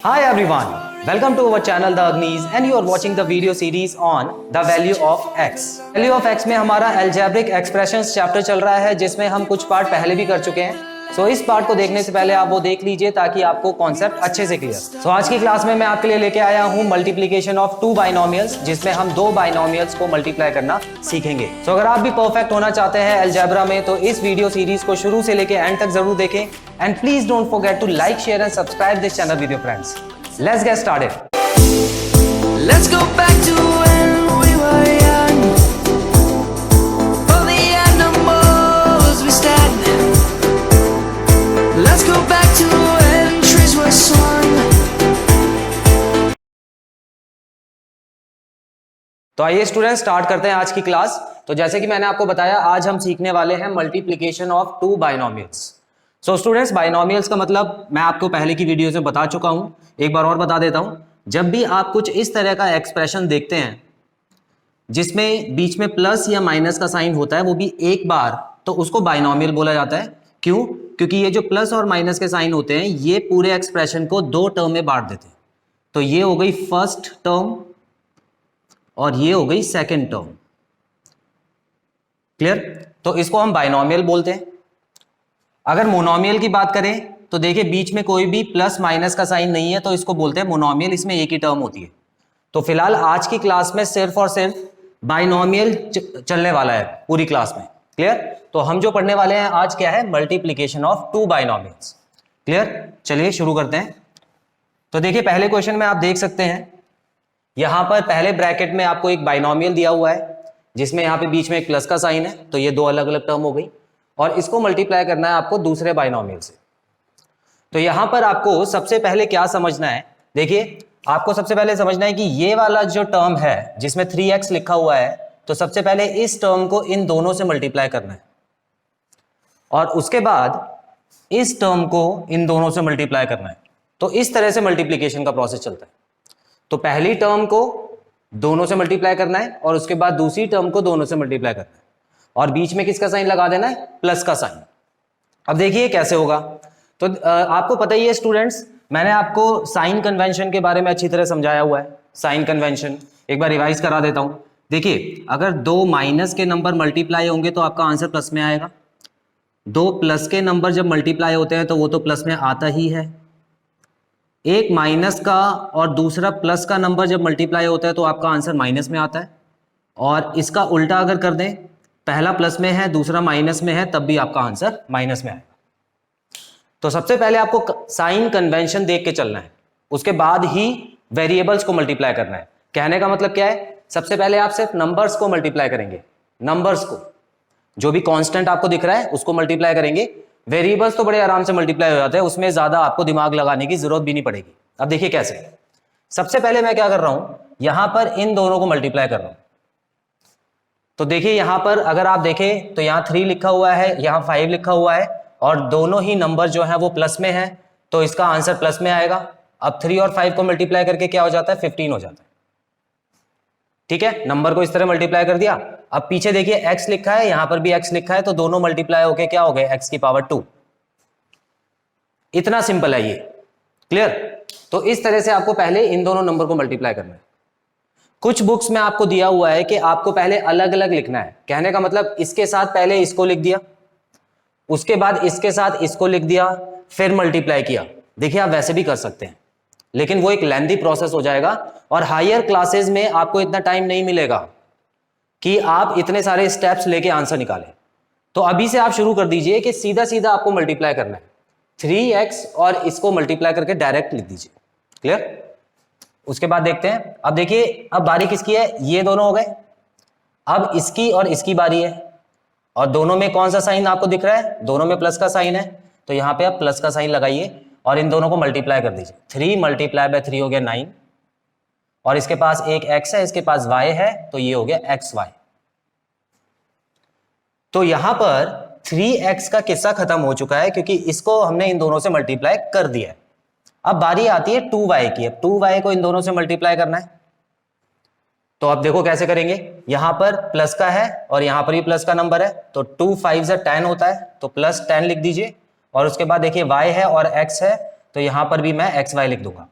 Hi everyone, welcome to our channel The Agnis and you are watching the video series on the value of x. Value of x में हमारा algebraic expressions chapter चल रहा है जिसमें हम कुछ part पहले भी कर चुके हैं। इस पार्ट को देखने से पहले आप वो देख लीजिए ताकि आपको कॉन्सेप्ट अच्छे से क्लियर। आज की क्लास में मैं आपके लिए लेके आया हूँ मल्टीप्लीकेशन ऑफ टू बाइनोमियल्स जिसमें हम दो बाइनोमियल्स को मल्टीप्लाई करना सीखेंगे। अगर आप भी परफेक्ट होना चाहते हैं अलजेब्रा में तो इस वीडियो सीरीज को शुरू से लेके एंड तक जरूर देखें and please don't forget to like share and subscribe this channel with your friends. Let's get started. Let's go back to when we were young. For the animals we stand. Let's go back to when trees were swung. तो आइए student start करते हैं आज की class. तो जैसे कि मैंने आपको बताया आज हम सीखने वाले हैं multiplication of two binomials. Students binomials का मतलब मैं आपको पहले की वीडियो से बता चुका हूं, एक बार और बता देता हूं। जब भी आप कुछ इस तरह का एक्सप्रेशन देखते हैं जिसमें बीच में प्लस या माइनस का साइन होता है वो भी एक बार, तो उसको बाइनोमियल बोला जाता है। क्यों? क्योंकि ये जो प्लस और माइनस के साइन होते हैं ये पूरे एक्सप्रेशन को दो टर्म में बांट देते हैं। तो ये हो गई फर्स्ट टर्म और ये हो गई सेकेंड टर्म। क्लियर? तो इसको हम बाइनोमियल बोलते हैं। अगर मोनोमियल की बात करें तो देखिए बीच में कोई भी प्लस माइनस का साइन नहीं है तो इसको बोलते हैं मोनोमियल, इसमें एक ही टर्म होती है। तो फिलहाल आज की क्लास में सिर्फ और सिर्फ बाइनोमियल चलने वाला है पूरी क्लास में। क्लियर? तो हम जो पढ़ने वाले हैं आज क्या है, multiplication of two binomials. Clear? चलिए शुरू करते हैं। तो देखिए पहले क्वेश्चन में आप देख सकते हैं यहां पर पहले ब्रैकेट में आपको एक बाइनोमियल दिया हुआ है जिसमें यहां पे बीच में एक प्लस का साइन है, तो ये दो अलग अलग टर्म हो गई और इसको मल्टीप्लाई करना है आपको दूसरे बाइनोमियल से। तो यहां पर आपको सबसे पहले क्या समझना है, देखिए आपको सबसे पहले समझना है कि ये वाला जो टर्म है जिसमें 3x लिखा हुआ है, तो सबसे पहले इस टर्म को इन दोनों से मल्टीप्लाई करना है और उसके बाद इस टर्म को इन दोनों से मल्टीप्लाई करना है। तो इस तरह से मल्टीप्लीकेशन का प्रोसेस चलता है। तो पहली टर्म को दोनों से मल्टीप्लाई करना है और उसके बाद दूसरी टर्म को दोनों से मल्टीप्लाई करना है और बीच में किसका साइन लगा देना है, प्लस का साइन। अब देखिए कैसे होगा। तो आपको पता ही है स्टूडेंट्स, मैंने आपको साइन कन्वेंशन के बारे में अच्छी तरह समझाया हुआ है। साइन कन्वेंशन एक बार रिवाइज करा देता हूं। देखिए अगर दो माइनस के नंबर मल्टीप्लाई होंगे तो आपका आंसर प्लस में आएगा। दो प्लस के नंबर जब मल्टीप्लाई होते हैं तो वो तो प्लस में आता ही है। एक माइनस का और दूसरा प्लस का नंबर जब मल्टीप्लाई होता है तो आपका आंसर माइनस में आता है। और इसका उल्टा अगर कर दें, पहला प्लस में है दूसरा माइनस में है, तब भी आपका आंसर माइनस में आएगा। तो सबसे पहले आपको साइन कन्वेंशन देख के चलना है, उसके बाद ही वेरिएबल्स को मल्टीप्लाई करना है। कहने का मतलब क्या है, सबसे पहले आप सिर्फ नंबर्स को मल्टीप्लाई करेंगे, नंबर्स को, जो भी कांस्टेंट आपको दिख रहा है उसको मल्टीप्लाई करेंगे। वेरिएबल्स तो बड़े आराम से मल्टीप्लाई हो जाते हैं, उसमें ज्यादा आपको दिमाग लगाने की जरूरत भी नहीं पड़ेगी। अब देखिए कैसे। सबसे पहले मैं क्या कर रहा हूं, यहां पर इन दोनों को मल्टीप्लाई कर रहा हूं। तो देखिए यहां पर अगर आप देखें तो यहां 3 लिखा हुआ है, यहां 5 लिखा हुआ है और दोनों ही नंबर जो है वो प्लस में है, तो इसका आंसर प्लस में आएगा। अब 3 और 5 को मल्टीप्लाई करके क्या हो जाता है, 15 हो जाता है। ठीक है, नंबर को इस तरह मल्टीप्लाई कर दिया। अब पीछे देखिए x लिखा है, यहां पर भी x लिखा है, तो दोनों मल्टीप्लाई होके क्या हो गए, x की पावर 2। इतना सिंपल है ये। क्लियर? तो इस तरह से आपको पहले इन दोनों नंबर को मल्टीप्लाई करना है। कुछ बुक्स में आपको दिया हुआ है कि आपको पहले अलग अलग लिखना है। कहने का मतलब इसके साथ पहले इसको लिख दिया, उसके बाद इसके साथ इसको लिख दिया, फिर मल्टीप्लाई किया। देखिए आप वैसे भी कर सकते हैं लेकिन वो एक लेंथी प्रोसेस हो जाएगा और हायर क्लासेस में आपको इतना टाइम नहीं मिलेगा कि आप इतने सारे स्टेप्स लेके आंसर निकालें। तो अभी से आप शुरू कर दीजिए कि सीधा सीधा आपको मल्टीप्लाई करना है। 3x और इसको मल्टीप्लाई करके डायरेक्ट लिख दीजिए। क्लियर? उसके बाद देखते हैं। अब देखिए अब बारी किसकी है, ये दोनों हो गए। अब इसकी और इसकी बारी है और दोनों में कौन सा साइन आपको दिख रहा है, दोनों में प्लस का साइन है, तो यहां पे आप प्लस का साइन लगाइए और इन दोनों को मल्टीप्लाई कर दीजिए। 3 मल्टीप्लाई बाय 3 हो गया 9 और इसके पास एक x है, इसके पास y है, तो ये हो गया xy। तो यहां पर 3x का किस्सा खत्म हो चुका है क्योंकि इसको हमने इन दोनों से मल्टीप्लाई कर दिया है। अब बारी आती है 2y की। अब 2y को इन दोनों से मल्टीप्लाई करना है। तो अब देखो कैसे करेंगे, यहां पर प्लस का है और यहां पर भी प्लस का नंबर है, तो 2 5 से 10 होता है, तो प्लस 10 लिख दीजिए और उसके बाद देखिए y है और x है, तो यहां पर भी मैं xy लिख दूंगा।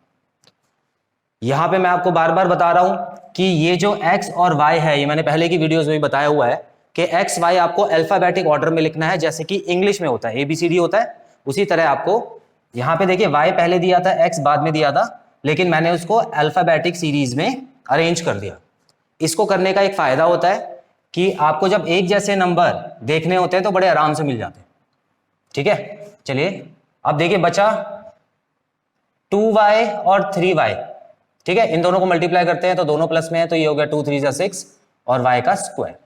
यहां पे मैं आपको बार बार बता रहा हूं कि ये जो x और y है, ये मैंने पहले की वीडियोस में भी बताया हुआ है कि x y आपको अल्फाबेटिक ऑर्डर में लिखना है, जैसे कि इंग्लिश में होता है ABCD होता है, उसी तरह आपको यहां पे देखिए y पहले दिया था, x बाद में दिया था, लेकिन मैंने उसको अल्फाबेटिक सीरीज में अरेंज कर दिया। इसको करने का एक फायदा होता है कि आपको जब एक जैसे नंबर देखने होते हैं तो बड़े आराम से मिल जाते हैं। ठीक है, चलिए अब देखिए बचा 2y और 3y। ठीक है, इन दोनों को मल्टीप्लाई करते हैं तो दोनों प्लस में है, तो ये हो गया 2 3 6 और y का स्क्वायर।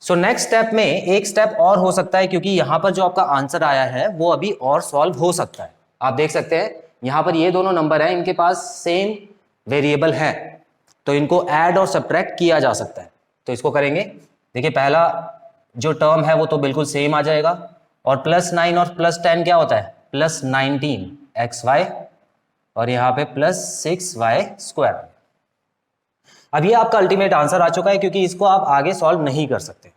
सो नेक्स्ट स्टेप में एक स्टेप और हो सकता है, क्योंकि यहां पर जो आपका आंसर आया है वो अभी और सॉल्व हो सकता है। आप देख सकते हैं यहां पर ये दोनों नंबर हैं, इनके पास सेम वेरिएबल है, तो इनको ऐड और सब्ट्रैक्ट किया जा सकता है। तो इसको करेंगे, देखिए पहला जो टर्म है वो तो बिल्कुल सेम आ जाएगा, और +9 और +10 क्या होता है, +19 xy, और यहाँ पे +6y²। अब ये आपका अल्टीमेट आंसर आ चुका है, क्योंकि इसको आप आगे सॉल्व नहीं कर सकते।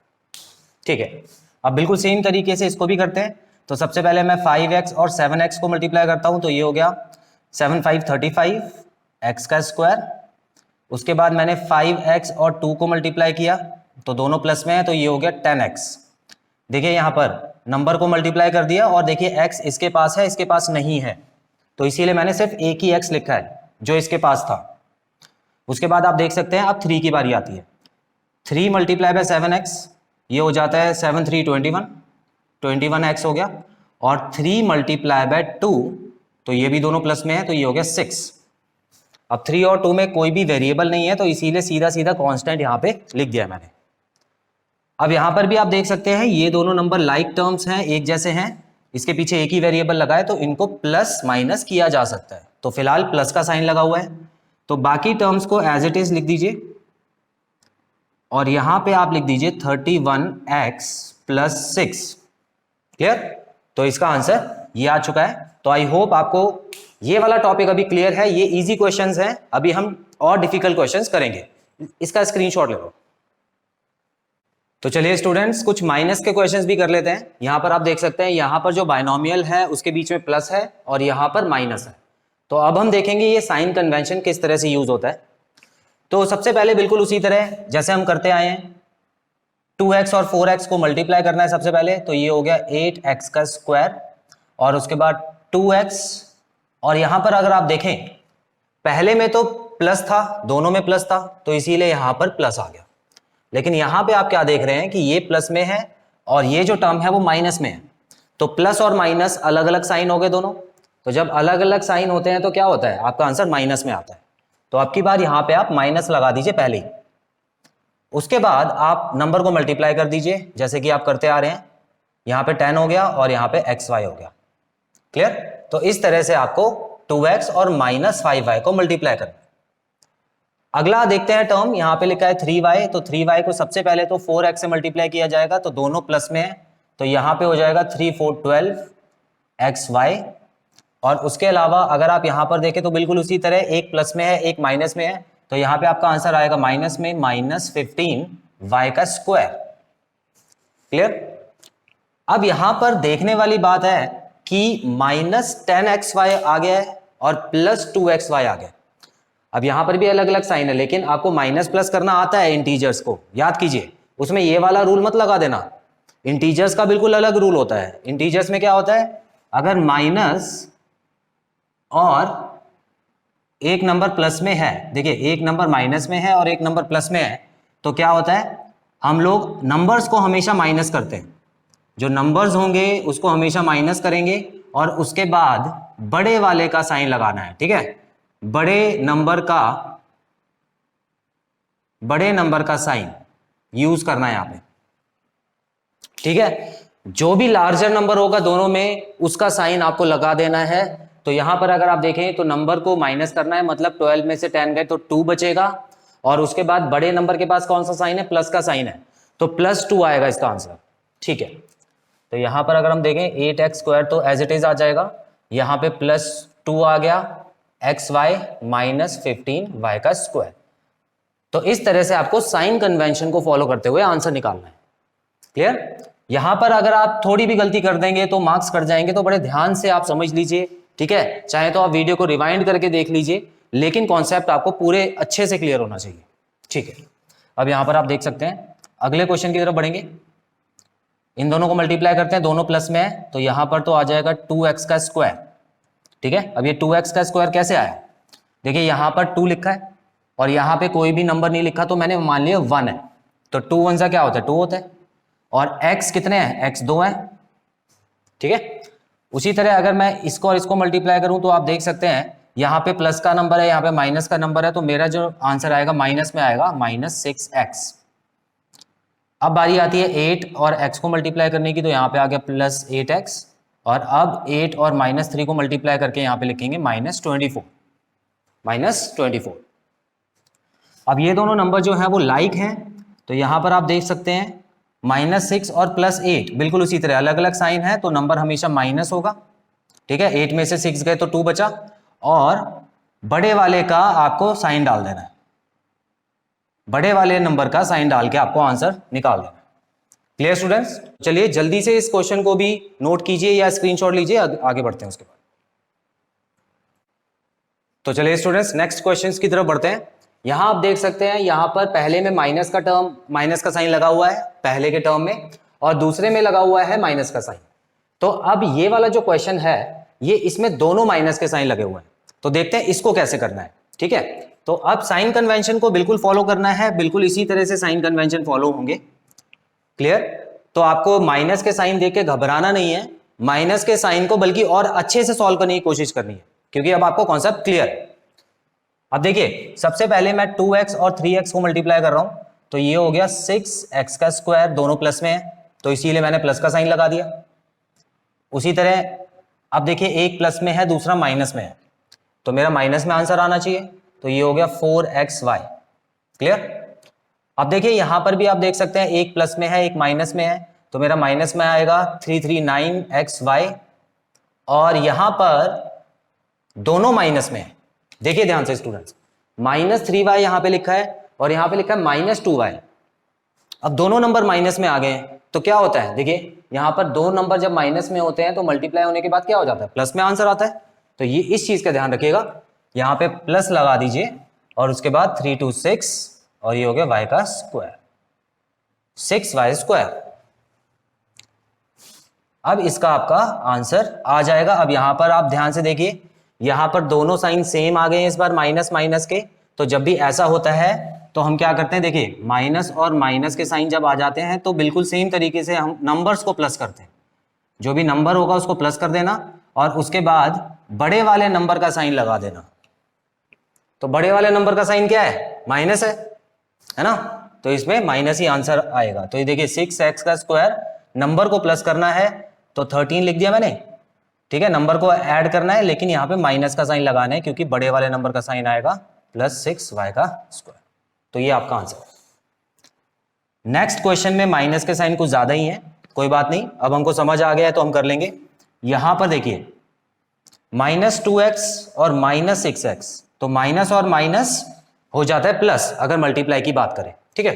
ठीक है, अब बिल्कुल सेम तरीके से इसको भी करते हैं। तो सबसे पहले मैं 5x और 7x को मल्टीप्लाई करता हूं, तो ये हो गया 7 5 35 x का स्क्वायर। उसके बाद मैंने 5x और 2 को मल्टीप्लाई किया, तो दोनों प्लस में है, तो ये हो गया 10x। देखिए यहाँ पर नंबर को मल्टीप्लाई कर दिया, और देखिए x इसके पास है, इसके पास नहीं है, तो इसीलिए मैंने सिर्फ एक ही x लिखा है जो इसके पास था। उसके बाद आप देख सकते हैं अब 3 की बारी आती है। 3 मल्टीप्लाई बाय 7x, ये हो जाता है 7 3 21, 21x हो गया, और 3 मल्टीप्लाई बाय 2, तो ये भी दोनों प्लस में है, तो ये हो गया 6। अब 3 और 2 में कोई भी वेरिएबल नहीं है, तो इसीलिए सीधा सीधा कांस्टेंट यहाँ पे लिख दिया मैंने। अब यहाँ पर भी आप देख सकते हैं ये दोनों नंबर लाइक टर्म्स हैं, एक जैसे हैं, इसके पीछे एक ही वेरिएबल लगाए तो इनको प्लस माइनस किया जा सकता है। तो फिलहाल प्लस का साइन लगा हुआ है, तो बाकी टर्म्स को एज इट इज लिख दीजिए, और यहां पे आप लिख दीजिए 31x + 6। क्लियर? तो इसका आंसर ये आ चुका है। तो आई होप आपको ये वाला टॉपिक अभी क्लियर है। ये इजी क्वेश्चंस हैं, अभी हम और डिफिकल्ट क्वेश्चंस करेंगे। इसका स्क्रीनशॉट ले लो। तो चलिए स्टूडेंट्स, कुछ माइनस के क्वेश्चंस भी कर लेते हैं। यहां पर आप देख सकते हैं, यहां पर जो बाइनोमियल है उसके बीच में प्लस है और यहां पर माइनस है। तो अब हम देखेंगे ये साइन कन्वेंशन किस तरह से यूज होता है। तो सबसे पहले बिल्कुल उसी तरह जैसे हम करते आए हैं, 2x और 4x को मल्टीप्लाई करना है सबसे पहले, तो ये हो गया 8x का स्क्वायर, और उसके बाद 2x, और यहां पर अगर आप देखें पहले में तो प्लस था, दोनों में प्लस था, तो इसीलिए यहां पर प्लस आ गया। लेकिन यहां पे आप क्या देख रहे हैं कि ये प्लस में है और ये जो टर्म है वो माइनस में है, तो प्लस और माइनस अलग अलग साइन हो गए दोनों। तो जब अलग अलग साइन होते हैं तो क्या होता है, आपका आंसर माइनस में आता है। तो अब की बार यहां पे आप माइनस लगा दीजिए पहले ही। उसके बाद आप नंबर को मल्टीप्लाई कर दीजिए, जैसे कि आप करते आ रहे हैं। यहां पे 10 हो गया और यहां पे xy हो गया। क्लियर? तो इस तरह से आपको 2x और -5y को मल्टीप्लाई करना है। अगला देखते हैं टर्म, यहां पे लिखा है 3y, तो 3y को सबसे पहले तो 4x से मल्टीप्लाई किया जाएगा, तो दोनों प्लस में है, तो यहां पे हो जाएगा 3 4 12 xy। और उसके अलावा अगर आप यहां पर देखें तो बिल्कुल उसी तरह, एक प्लस में है एक माइनस में है, तो यहां पे आपका आंसर आएगा माइनस में -15 y का स्क्वायर। क्लियर? अब यहां पर देखने वाली बात है कि -10xy आ गया है और +2xy आ गया। अब यहां पर भी अलग अलग साइन है, लेकिन आपको माइनस प्लस करना आता है इंटीजर्स को, याद कीजिए। उसमें ये वाला रूल मत लगा देना, इंटीजर्स का बिल्कुल अलग रूल होता है। इंटीजर्स में क्या होता है, अगर माइनस और एक नंबर प्लस में है, देखिए एक नंबर माइनस में है और एक नंबर प्लस में है, तो क्या होता है, हम लोग नंबर्स को हमेशा माइनस करते हैं। जो नंबर्स होंगे उसको हमेशा माइनस करेंगे और उसके बाद बड़े वाले का साइन लगाना है। ठीक है, बड़े नंबर का साइन यूज करना है यहां पे। ठीक है, जो भी लार्जर नंबर होगा दोनों में उसका साइन आपको लगा देना है। तो यहां पर अगर आप देखें तो नंबर को माइनस करना है, मतलब 12 में से 10 गए तो 2 बचेगा, और उसके बाद बड़े नंबर के पास कौन सा साइन है, प्लस का साइन है, तो +2 आएगा इसका आंसर। ठीक है, तो यहां पर अगर हम देखें 8x² तो एज इट इज आ जाएगा, यहां पे +2 आ गया, xy -15y का स्क्वायर। तो इस तरह से आपको साइन कन्वेंशन को फॉलो करते हुए आंसर निकालना है। क्लियर? यहां पर अगर आप थोड़ी भी गलती कर देंगे तो मार्क्स कट जाएंगे, तो बड़े ध्यान से आप समझ लीजिए ठीक है, चाहे तो आप वीडियो को रिवाइंड करके देख लीजिए, लेकिन कॉन्सेप्ट आपको पूरे अच्छे से क्लियर होना चाहिए। ठीक है, अब यहां पर आप देख सकते हैं, अगले क्वेश्चन की तरफ बढ़ेंगे। इन दोनों को मल्टीप्लाई करते हैं, दोनों प्लस में है, तो यहां पर तो आ जाएगा 2x का स्क्वायर। ठीक है, अब ये 2x का स्क्वायर कैसे आया, देखिए यहां पर 2 लिखा है और यहां पे कोई भी नंबर नहीं लिखा, तो मैंने मान लिया 1 है, तो 2 1 सा क्या होता है 2 होता है, और x कितने हैं, x 2 है। ठीक है, उसी तरह अगर मैं इसको और इसको मल्टीप्लाई करूं तो आप देख सकते हैं यहाँ पे प्लस का नंबर है, यहाँ पे माइनस का नंबर है, तो मेरा जो आंसर आएगा माइनस में आएगा -6x। अब बारी आती है 8 और x को मल्टीप्लाई करने की, तो यहाँ पे आ गया +8x, और अब 8 और -3 को मल्टीप्लाई करके यहाँ पे लिखेंगे -24। अब ये दोनों नंबर जो है वो लाइक हैं, तो यहाँ पर आप देख सकते हैं -6 और +8 बिल्कुल उसी तरह अलग अलग साइन है, तो नंबर हमेशा माइनस होगा। ठीक है, 8 में से 6 गए तो 2 बचा, और बड़े वाले का आपको साइन डाल देना है, बड़े वाले नंबर का साइन डाल के आपको आंसर निकाल देना है। Clear students? चलिए जल्दी से इस क्वेश्चन को भी नोट कीजिए या स्क्रीनशॉट लीजिए, आगे बढ़ते हैं उसके बाद। तो चलिए स्टूडेंट्स नेक्स्ट क्वेश्चंस की तरफ बढ़ते हैं। यहां आप देख सकते हैं, यहां पर पहले में माइनस का साइन लगा हुआ है पहले के टर्म में, और दूसरे में लगा हुआ है माइनस का साइन। तो अब ये वाला जो क्वेश्चन है, ये इसमें दोनों माइनस के साइन लगे हुए हैं, तो देखते हैं इसको कैसे करना है। ठीक है, तो अब साइन कन्वेंशन को बिल्कुल फॉलो करना है, बिल्कुल इसी तरह से साइन कन्वेंशन फॉलो होंगे। क्लियर? तो आपको माइनस के साइन देख के घबराना नहीं है, माइनस के साइन को बल्कि और अच्छे से सॉल्व करने की कोशिश करनी है, क्योंकि अब आपको कॉन्सेप्ट क्लियर है। अब देखिए सबसे पहले मैं 2x और 3x को मल्टीप्लाई कर रहा हूं, तो ये हो गया 6x का स्क्वायर, दोनों प्लस में है, तो इसीलिए मैंने प्लस का साइन लगा दिया। उसी तरह अब देखिए एक प्लस में है, दूसरा माइनस में है, तो मेरा माइनस में आंसर आना चाहिए, तो ये हो गया 4xy। क्लियर? अब देखिए यहां पर भी आप देख सकते हैं, एक प्लस में है एक माइनस में है, तो मेरा माइनस में आएगा 339xy, और यहां पर दोनों माइनस में है। देखिए ध्यान से स्टूडेंट्स, -3y यहां पे लिखा है और यहां पे लिखा है -2y। अब दोनों नंबर माइनस में आ गए हैं, तो क्या होता है, देखिए यहां पर दो नंबर जब माइनस में होते हैं तो मल्टीप्लाई होने के बाद क्या हो जाता है, प्लस में आंसर आता है। तो ये इस चीज का ध्यान रखिएगा, यहां पे प्लस लगा दीजिए, और उसके बाद 3 2 6, और ये हो गया y का स्क्वायर, 6y²। अब इसका आपका आंसर आ जाएगा। अब यहां पर आप ध्यान से देखिए, यहां पर दोनों साइन सेम आ गए हैं इस बार माइनस माइनस के, तो जब भी ऐसा होता है तो हम क्या करते हैं, देखिए माइनस और माइनस के साइन जब आ जाते हैं तो बिल्कुल सेम तरीके से हम नंबर्स को प्लस करते हैं, जो भी नंबर होगा उसको प्लस कर देना, और उसके बाद बड़े वाले नंबर का साइन लगा देना। तो बड़े वाले नंबर का साइन क्या है, माइनस है ना, तो इसमें माइनस ही आंसर आएगा। तो ये देखिए 6x का स्क्वायर, नंबर को प्लस करना है तो 13 लिख दिया मैंने। ठीक है, नंबर को ऐड करना है, लेकिन यहाँ पे माइनस का साइन लगाना है, क्योंकि बड़े वाले नंबर का साइन आएगा +6y का स्क्वायर। तो ये आपका आंसर है। नेक्स्ट क्वेश्चन में माइनस के साइन कुछ ज्यादा ही है, कोई बात नहीं, अब हमको समझ आ गया है तो हम कर लेंगे। यहां पर देखिए -2x और -6x, तो माइनस और माइनस हो जाता है प्लस अगर मल्टीप्लाई की बात करें। ठीक है,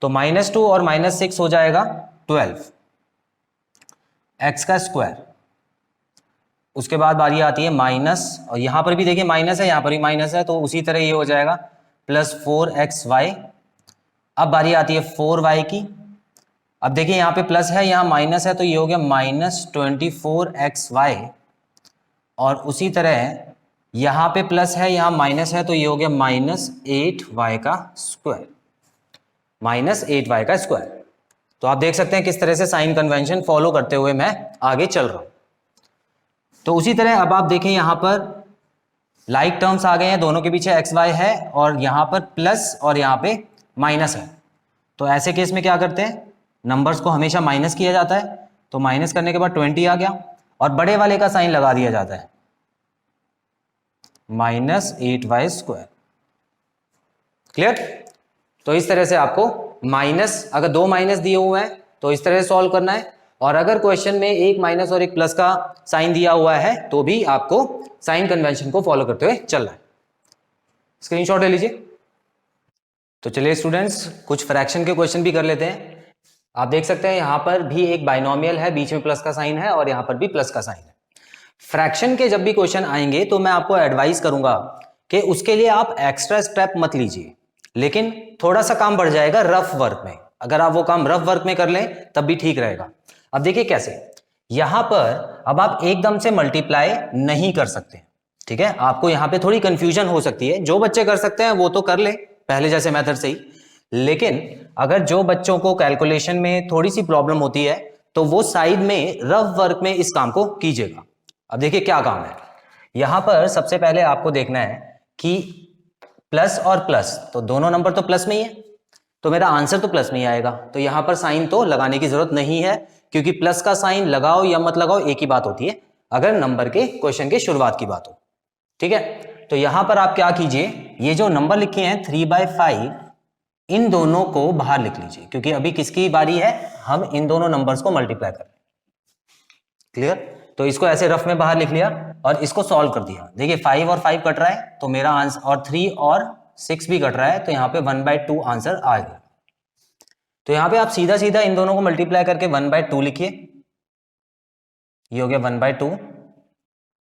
तो -2 और -6 हो जाएगा 12 x का स्क्वायर। उसके बाद बारी आती है माइनस, और यहां पर भी देखिए माइनस है, यहां पर भी माइनस है, तो उसी तरह ये हो जाएगा +4xy। अब बारी आती है 4y की। अब देखिए यहां पे प्लस है, यहां माइनस है, तो ये हो गया -24xy, और उसी तरह यहां पे प्लस है, यहां माइनस है, तो ये हो गया -8y का स्क्वायर, -8y का स्क्वायर। तो आप देख सकते हैं किस तरह से साइन कन्वेंशन फॉलो करते हुए मैं आगे चल रहा हूं। तो उसी तरह अब आप देखें यहां पर लाइक टर्म्स आ गए हैं, दोनों के पीछे xy है, और यहां पर प्लस और यहां पे माइनस है। तो ऐसे केस में क्या करते हैं, नंबर्स को हमेशा माइनस किया जाता है, तो माइनस करने के बाद 20 आ गया, और बड़े वाले का साइन लगा दिया जाता है -8y²। क्लियर? तो इस तरह से आपको माइनस, अगर दो माइनस दिए हुए हैं तो इस तरह से सॉल्व करना है, और अगर क्वेश्चन में एक माइनस और एक प्लस का साइन दिया हुआ है तो भी आपको साइन कन्वेंशन को फॉलो करते हुए चलना है। स्क्रीनशॉट ले लीजिए। तो चलिए स्टूडेंट्स कुछ फ्रैक्शन के क्वेश्चन भी कर लेते हैं। आप देख सकते हैं यहां पर भी एक बाइनोमियल है, बीच में प्लस का साइन है और यहां पर भी प्लस का साइन है। फ्रैक्शन के जब भी क्वेश्चन आएंगे तो मैं आपको एडवाइस करूंगा कि उसके लिए आप एक्स्ट्रा स्टेप मत लीजिए, लेकिन थोड़ा सा काम बढ़ जाएगा रफ वर्क में। अगर आप वो काम रफ वर्क में कर लें तब भी ठीक रहेगा। अब देखिए कैसे, यहां पर अब आप एकदम से मल्टीप्लाई नहीं कर सकते, ठीक है। आपको यहां पे थोड़ी कंफ्यूजन हो सकती है। जो बच्चे कर सकते हैं वो तो कर ले पहले जैसे मेथड से ही, लेकिन अगर जो बच्चों को कैलकुलेशन में थोड़ी सी प्रॉब्लम होती है तो वो साइड में रफ वर्क में इस काम को कीजिएगा। अब देखिए क्या काम है। यहां पर सबसे पहले आपको देखना है कि प्लस और प्लस, तो दोनों नंबर तो प्लस में ही है, तो मेरा आंसर तो प्लस में ही आएगा। तो यहां पर साइन तो लगाने की जरूरत नहीं है, क्योंकि प्लस का साइन लगाओ या मत लगाओ एक ही बात होती है, अगर नंबर के क्वेश्चन की शुरुआत की बात हो, ठीक है। तो यहां पर आप क्या कीजिए, ये जो नंबर लिखे हैं 3/5, इन दोनों को बाहर लिख लीजिए, क्योंकि अभी किसकी बारी है, हम इन दोनों नंबर्स को मल्टीप्लाई कर रहे हैं। क्लियर। तो इसको ऐसे रफ में बाहर लिख लिया और इसको सॉल्व कर दिया। देखिए 5 और 5 कट रहा है तो मेरा आंसर, और 3 और 6 भी कट रहा है, तो यहाँ पे 1/2 आंसर आ गया। तो यहाँ पे आप सीधा सीधा इन दोनों को मल्टीप्लाई करके 1/2 लिखिए, ये हो गया 1/2,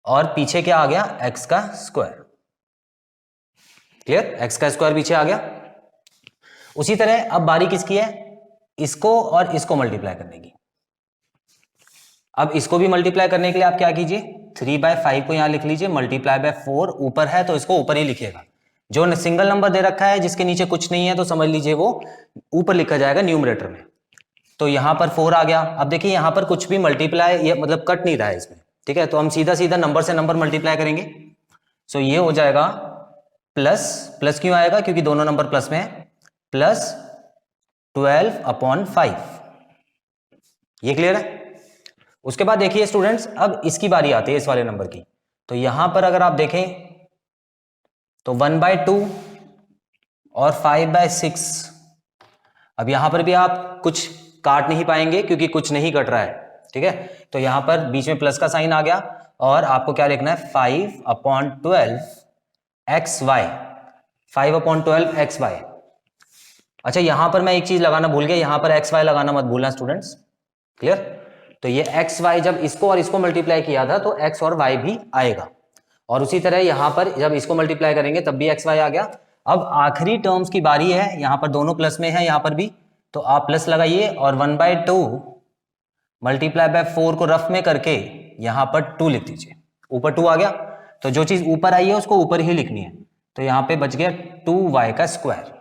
और पीछे क्या आ गया, x का स्क्वायर। क्लियर, x का स्क्वायर पीछे आ गया। उसी तरह अब बारी किसकी है, इसको और इसको मल्टीप्लाई करने की। अब इसको भी मल्टीप्लाई करने के लिए आप क्या कीजिए, 3/5 को यहां लिख लीजिए, मल्टीप्लाई बाय 4 ऊपर है तो इसको ऊपर ही लिखिएगा। जो सिंगल नंबर दे रखा है जिसके नीचे कुछ नहीं है तो समझ लीजिए वो ऊपर लिखा जाएगा न्यूमरेटर में। तो यहां पर 4 आ गया। अब देखिए यहां पर कुछ भी मल्टीप्लाई मतलब कट नहीं रहा है इसमें, ठीक है। तो हम सीधा सीधा नंबर से नंबर मल्टीप्लाई करेंगे। सो ये हो जाएगा प्लस, प्लस क्यों आएगा, क्योंकि दोनों नंबर प्लस में है, प्लस 12/5। ये क्लियर है। उसके बाद देखिए स्टूडेंट्स, अब इसकी बारी आती है इस वाले नंबर की। तो यहां पर अगर आप देखें तो 1/2 और 5/6। अब यहां पर भी आप कुछ काट नहीं पाएंगे क्योंकि कुछ नहीं कट रहा है, ठीक है। तो यहां पर बीच में प्लस का साइन आ गया और आपको क्या लिखना है, 5/12xy, 5/12xy। अच्छा यहां पर मैं एक चीज लगाना भूल गया, यहां पर xy लगाना मत भूलना स्टूडेंट्स। क्लियर। तो ये एक्स वाई जब इसको और इसको मल्टीप्लाई किया था तो एक्स और वाई भी आएगा, और उसी तरह यहां पर जब इसको मल्टीप्लाई करेंगे तब भी एक्स वाई आ गया। अब आखिरी टर्म्स की बारी है, यहां पर दोनों प्लस में है, यहां पर भी, तो आप प्लस लगाइए और 1/2 मल्टीप्लाई बाय 4 को रफ में करके यहां पर 2 लिख दीजिए। ऊपर 2 आ गया, तो जो चीज ऊपर आई है उसको ऊपर ही लिखनी है। तो यहां पे बच गया 2y का स्क्वायर।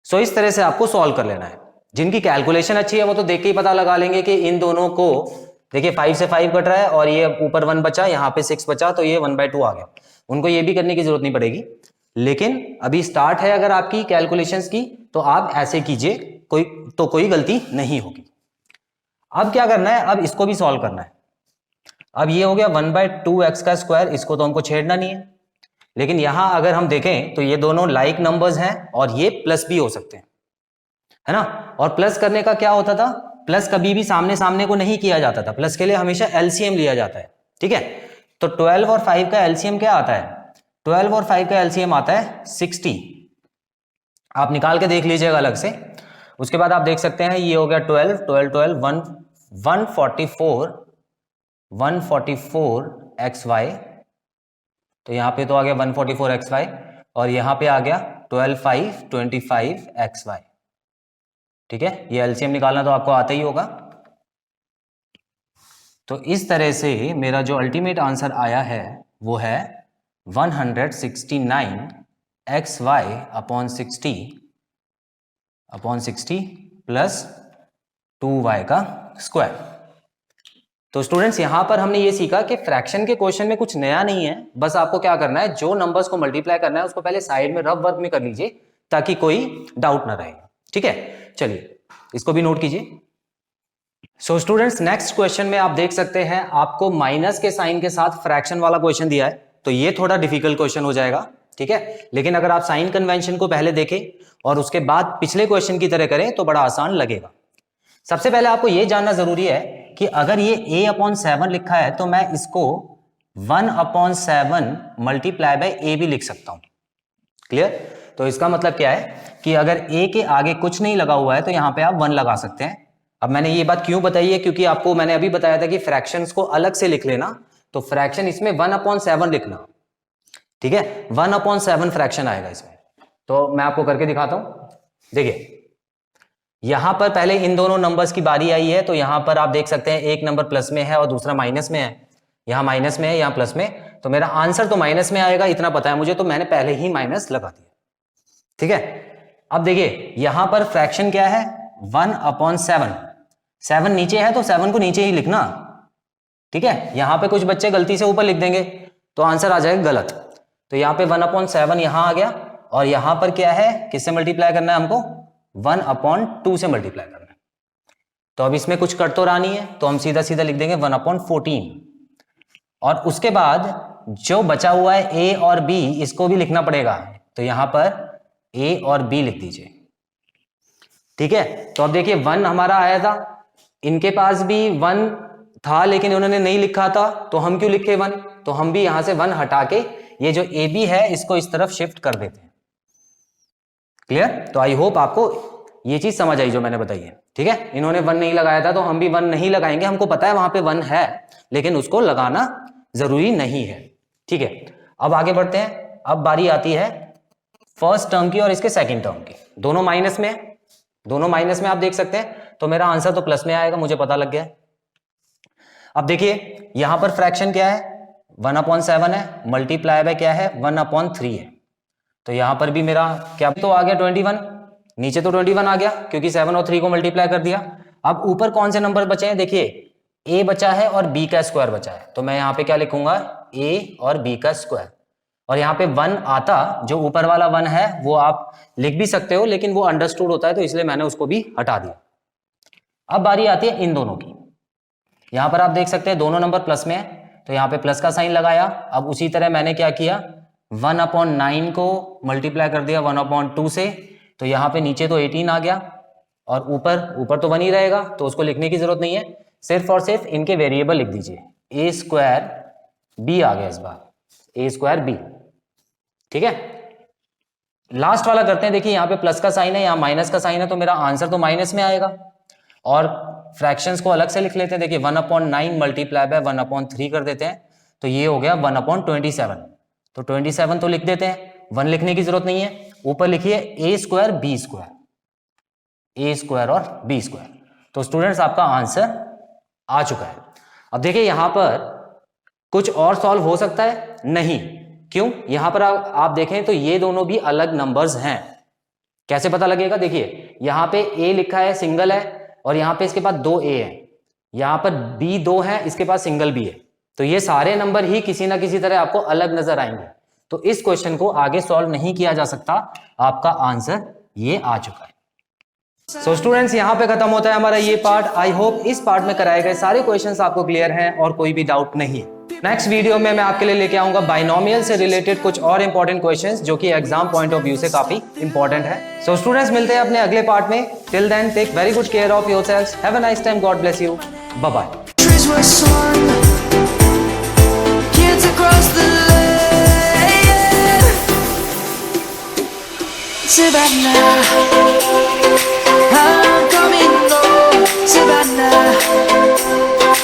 सो इस तरह से आपको सॉल्व कर लेना है। जिनकी कैलकुलेशन अच्छी है वो तो देख के ही पता लगा लेंगे कि इन दोनों को, देखिए 5 से 5 कट रहा है और ये ऊपर 1 बचा, यहाँ पे 6 बचा, तो ये 1/2 आ गया। उनको ये भी करने की जरूरत नहीं पड़ेगी, लेकिन अभी स्टार्ट है अगर आपकी कैलकुलेशंस की तो आप ऐसे कीजिए, कोई गलती नहीं होगी। अब क्या करना है, अब इसको भी सॉल्व करना है। अब ये हो गया 1/2x का स्क्वायर, इसको तो हमको छेड़ना नहीं है, लेकिन यहां अगर हम देखें तो ये दोनों लाइक नंबर्स हैं और ये प्लस भी हो सकते हैं, है ना। और प्लस करने का क्या होता था, प्लस कभी भी सामने सामने को नहीं किया जाता था, प्लस के लिए हमेशा एलसीएम लिया जाता है, ठीक है। तो 12 और 5 का एलसीएम क्या आता है, 12 और 5 का एलसीएम आता है 60। आप निकाल के देख लीजिएगा अलग से। उसके बाद आप देख सकते हैं ये हो गया 12 12 12 144xy, तो यहां पे तो आ गया 144xy, और यहां पे आ गया 12 5 25xy, ठीक है। ये एलसीएम निकालना तो आपको आता ही होगा। तो इस तरह से मेरा जो अल्टीमेट आंसर आया है वो है 169xy/60 प्लस 2y का स्क्वायर। तो स्टूडेंट्स यहां पर हमने ये सीखा कि फ्रैक्शन के क्वेश्चन में कुछ नया नहीं है, बस आपको क्या करना है, जो नंबर्स को मल्टीप्लाई करना है उसको पहले साइड में रफ वर्क में कर लीजिए ताकि कोई डाउट ना रहे, ठीक है। चलिए इसको भी नोट कीजिए। सो स्टूडेंट्स नेक्स्ट क्वेश्चन में आप देख सकते हैं आपको माइनस के साइन के साथ फ्रैक्शन वाला क्वेश्चन दिया है, तो ये थोड़ा डिफिकल्ट क्वेश्चन हो जाएगा, ठीक है। लेकिन अगर आप साइन कन्वेंशन को पहले देखें और उसके बाद पिछले क्वेश्चन की तरह करें तो बड़ा आसान लगेगा। सबसे पहले आपको यह जानना जरूरी है कि अगर ये a/7 लिखा है तो मैं इसको 1/7 मल्टीप्लाई बाय a भी लिख सकता हूं। क्लियर। तो इसका मतलब क्या है कि अगर a के आगे कुछ नहीं लगा हुआ है तो यहां पे आप 1 लगा सकते हैं, अब मैंने ये बात क्यों बताई है, क्योंकि आपको मैंने अभी बताया था कि फ्रैक्शंस को अलग से लिख लेना, तो फ्रैक्शन इसमें 1/7 लिखना, ठीक है, 1/7 फ्रैक्शन आएगा इसमें। तो मैं आपको करके दिखाता हूं। देखिए यहां पर पहले इन दोनों नंबर्स की बारी आई है, तो यहां पर आप देख सकते हैं एक नंबर प्लस में है और दूसरा माइनस में है, यहां माइनस में है यहां प्लस में, तो मेरा आंसर तो माइनस में आएगा, इतना पता है मुझे, तो मैंने पहले ही माइनस लगा दिया, ठीक है। अब देखिए यहां पर फ्रैक्शन क्या है, 1/7, 7 नीचे है तो 7 को नीचे ही लिखना, ठीक है। यहां पे कुछ बच्चे गलती से ऊपर लिख देंगे तो आंसर आ जाएगा गलत, तो यहाँ पे 1/7 यहां आ गया, और यहां पर क्या है, किससे मल्टीप्लाई करना है हमको, 1/2 से मल्टीप्लाई करना है। तो अब इसमें कुछ कट तो रहा नहीं है, तो हम सीधा सीधा लिख देंगे 1/14, और उसके बाद जो बचा हुआ है a और b, इसको भी लिखना पड़ेगा, तो यहां पर a और b लिख दीजिए, ठीक है। तो अब देखिए 1 हमारा आया था, इनके पास भी 1 था लेकिन उन्होंने नहीं लिखा था, तो हम क्यों लिखे 1, तो हम भी यहां से 1 हटा के ये जो ए बी है इसको इस तरफ शिफ्ट कर देते हैं। क्लियर? तो आई होप आपको ये चीज समझ आई जो मैंने बताई है, ठीक है। इन्होंने 1 नहीं लगाया था तो हम भी 1 नहीं लगाएंगे, हमको पता है वहां पे 1 है लेकिन उसको लगाना जरूरी नहीं है, ठीक है। अब आगे बढ़ते हैं। अब बारी आती है फर्स्ट टर्म की और इसके सेकंड टर्म की, दोनों माइनस में है, दोनों माइनस में आप देख सकते हैं, तो मेरा आंसर तो प्लस में आएगा, मुझे पता लग गया। अब देखिए यहां पर फ्रैक्शन क्या है, 1/7 है, मल्टीप्लाई बाय क्या है, 1/3 है, तो यहां पर भी मेरा क्या तो आ गया 21, नीचे तो 21 आ गया क्योंकि 7 और 3 को मल्टीप्लाई कर दिया। अब ऊपर कौन से नंबर बचे हैं, देखिए a बचा है और b का स्क्वायर बचा है, तो मैं यहाँ पे क्या लिखूंगा, a और b का स्क्वायर, और यहाँ पे 1 आता, जो ऊपर वाला 1 है वो आप लिख भी सकते हो लेकिन वो अंडरस्टूड होता है, तो इसलिए मैंने उसको भी हटा दिया। अब बारी आती है इन दोनों की, यहां पर आप देख सकते हैं दोनों नंबर प्लस में है, तो यहाँ पे प्लस का साइन लगाया। अब उसी तरह मैंने क्या किया, 1/9 को मल्टीप्लाई कर दिया 1/2 से, तो यहाँ पे नीचे तो 18 आ गया, और ऊपर तो 1 ही रहेगा, तो उसको लिखने की जरूरत नहीं है, सिर्फ और सिर्फ इनके वेरिएबल लिख दीजिए, a स्क्वायर b आ गया इस बार, a स्क्वायर b, ठीक है। लास्ट वाला करते हैं। देखिए यहाँ पे प्लस का साइन है, यहाँ माइनस का साइन है, तो मेरा आंसर तो माइनस में आएगा, और फ्रैक्शंस को अलग से लिख लेते हैं। देखिए 1/9 मल्टीप्लाई बाय 1/3 कर देते हैं, तो ये हो गया 1/27, तो 27 तो लिख देते हैं, 1 लिखने की जरूरत नहीं है। ऊपर लिखिए a square b square, a square और b स्क्वायर, तो स्टूडेंट्स आपका आंसर आ चुका है। अब देखिए यहां पर कुछ और सॉल्व हो सकता है, नहीं, क्यों, यहां पर आप देखें तो ये दोनों भी अलग नंबर्स हैं। कैसे पता लगेगा, देखिए यहां पे a लिखा है, सिंगल है, और यहां पे इसके पास 2 a है, यहां पर b 2 है, इसके पास सिंगल b है, तो ये सारे नंबर ही किसी ना किसी तरह आपको अलग नजर आएंगे, तो इस क्वेश्चन को आगे सॉल्व नहीं किया जा सकता। आपका आंसर ये आ चुका है। सो स्टूडेंट्स यहाँ पे खत्म होता है हमारा ये पार्ट। आई होप इस पार्ट में कराए गए सारे क्वेश्चंस आपको क्लियर हैं और कोई भी डाउट नहीं है। नेक्स्ट वीडियो में मैं आपके लिए लेके आऊंगा बाइनोमियल से रिलेटेड कुछ और इंपॉर्टेंट क्वेश्चंस जो कि एग्जाम पॉइंट ऑफ व्यू से काफी इंपॉर्टेंट है। सो स्टूडेंट्स मिलते हैं अपने अगले पार्ट में। Till then take very good care of yourselves. Have a nice time. God bless you. Bye bye. Trees were swung, kids across the lane. Savannah.